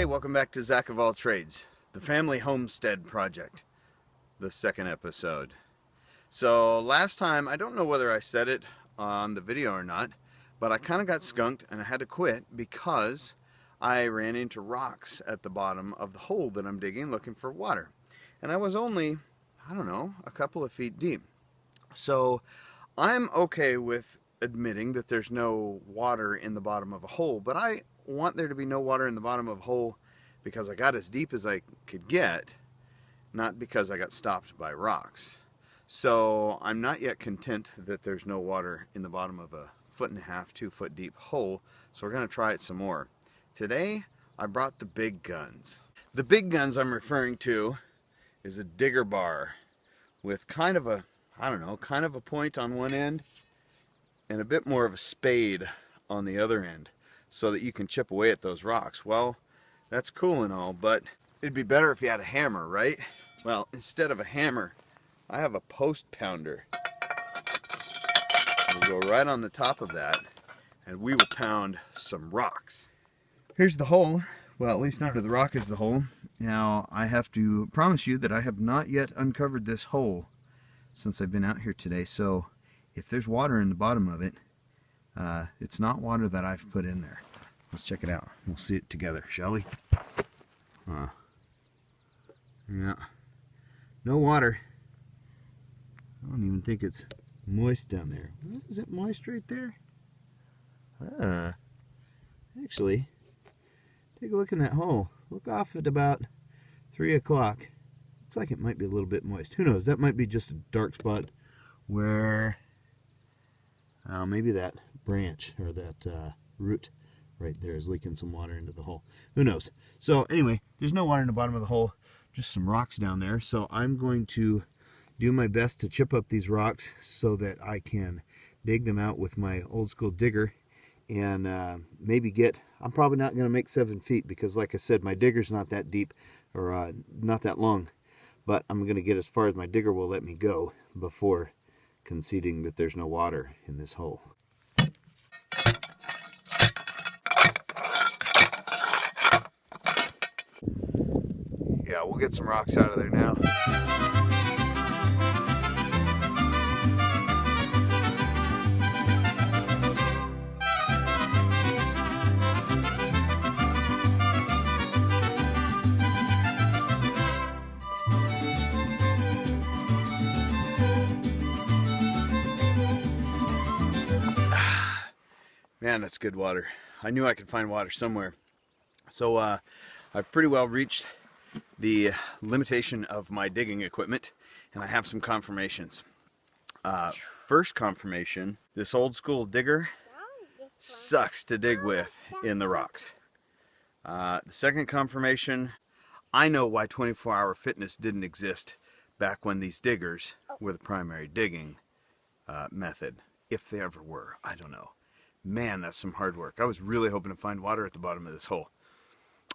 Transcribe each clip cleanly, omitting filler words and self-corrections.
Hey, welcome back to Zach of All Trades, the Family Homestead Project, the second episode. So last time, I don't know whether I said it on the video or not, but I kind of got skunked and I had to quit because I ran into rocks at the bottom of the hole that I'm digging looking for water. And I was only, I don't know, a couple of feet deep. So I'm okay with admitting that there's no water in the bottom of a hole, but I want there to be no water in the bottom of a hole because I got as deep as I could get, not because I got stopped by rocks. So I'm not yet content that there's no water in the bottom of a 1.5 foot, 2 foot deep hole, so we're going to try it some more. Today I brought the big guns. The big guns I'm referring to is a digger bar with kind of a, I don't know, kind of a point on one end and a bit more of a spade on the other end, so that you can chip away at those rocks. Well, that's cool and all, but it'd be better if you had a hammer, right? Well, instead of a hammer, I have a post pounder. We'll go right on the top of that, and we will pound some rocks. Here's the hole. Well, at least under the rock is the hole. Now, I have to promise you that I have not yet uncovered this hole since I've been out here today, so if there's water in the bottom of it, it's not water that I've put in there. Let's check it out. We'll see it together, shall we? Yeah, no water. I don't even think it's moist down there. Is it moist right there? Actually, take a look in that hole. Look off at about 3 o'clock. Looks like it might be a little bit moist. Who knows? That might be just a dark spot where maybe that branch or that root right there is leaking some water into the hole. Who knows? So anyway, there's no water in the bottom of the hole, just some rocks down there. So I'm going to do my best to chip up these rocks so that I can dig them out with my old school digger and maybe get, I'm probably not going to make 7 feet because like I said, my digger's not that deep or not that long, but I'm going to get as far as my digger will let me go before conceding that there's no water in this hole. Yeah, we'll get some rocks out of there now. Man, that's good water. I knew I could find water somewhere. So I've pretty well reached the limitation of my digging equipment, and I have some confirmations. First confirmation, this old school digger sucks to dig with in the rocks. The second confirmation, I know why 24-hour fitness didn't exist back when these diggers were the primary digging method. If they ever were, I don't know. Man, that's some hard work. I was really hoping to find water at the bottom of this hole.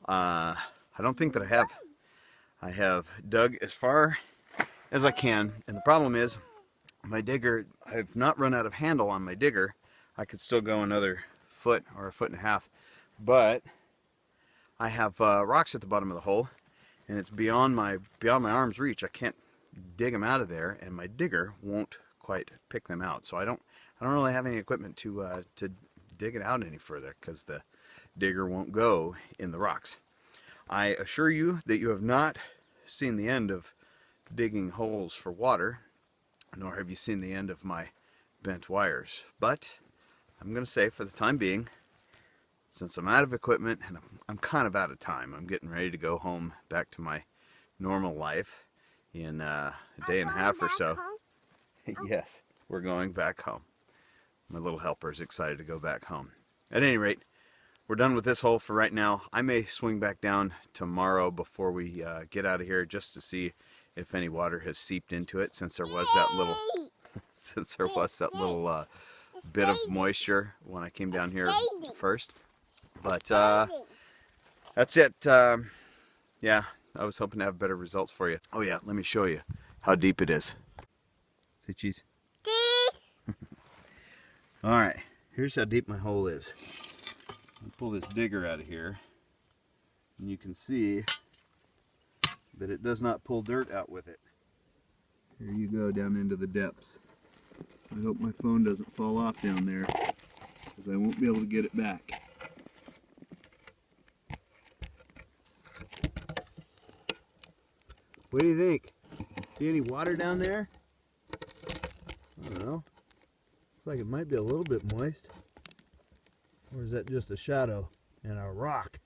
I don't think that I have. I have dug as far as I can, and the problem is my digger, I've not run out of handle on my digger. I could still go another foot or 1.5 feet, but I have rocks at the bottom of the hole, and it's beyond my arm's reach. I can't dig them out of there, and my digger won't quite pick them out. So I don't really have any equipment to dig it out any further because the digger won't go in the rocks. I assure you that you have not seen the end of digging holes for water, nor have you seen the end of my bent wires. But I'm going to say, for the time being, since I'm out of equipment and I'm kind of out of time, I'm getting ready to go home back to my normal life in a day and a half or so. Yes, we're going back home. My little helper is excited to go back home. At any rate, we're done with this hole for right now. I may swing back down tomorrow before we get out of here just to see if any water has seeped into it, since there was that little bit of moisture when I came down here first. But that's it. Yeah, I was hoping to have better results for you. Oh yeah, let me show you how deep it is. Say cheese. Alright, here's how deep my hole is. I'll pull this digger out of here. And you can see that it does not pull dirt out with it. Here you go down into the depths. I hope my phone doesn't fall off down there, because I won't be able to get it back. What do you think? See any water down there? I don't know. Looks like it might be a little bit moist. Or is that just a shadow and a rock?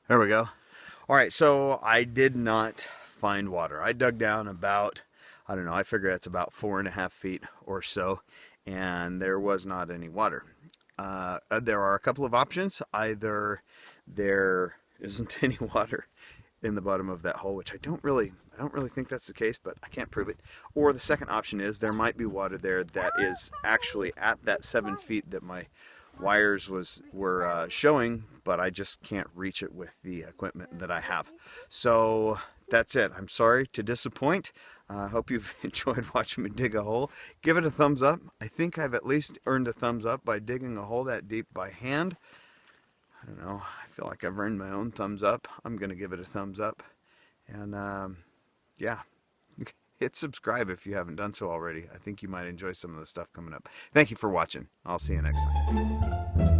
There we go. Alright, so I did not find water. I dug down about, I don't know, I figure that's about 4.5 feet or so, and there was not any water. There are a couple of options. Either there isn't any water in the bottom of that hole, which I don't really think that's the case, but I can't prove it. Or the second option is there might be water there that is actually at that 7 feet that my wires were showing, but I just can't reach it with the equipment that I have. So that's it. I'm sorry to disappoint. I hope you've enjoyed watching me dig a hole. Give it a thumbs up. I think I've at least earned a thumbs up by digging a hole that deep by hand. I don't know. I feel like I've earned my own thumbs up. I'm going to give it a thumbs up. And yeah, hit subscribe if you haven't done so already. I think you might enjoy some of the stuff coming up. Thank you for watching. I'll see you next time.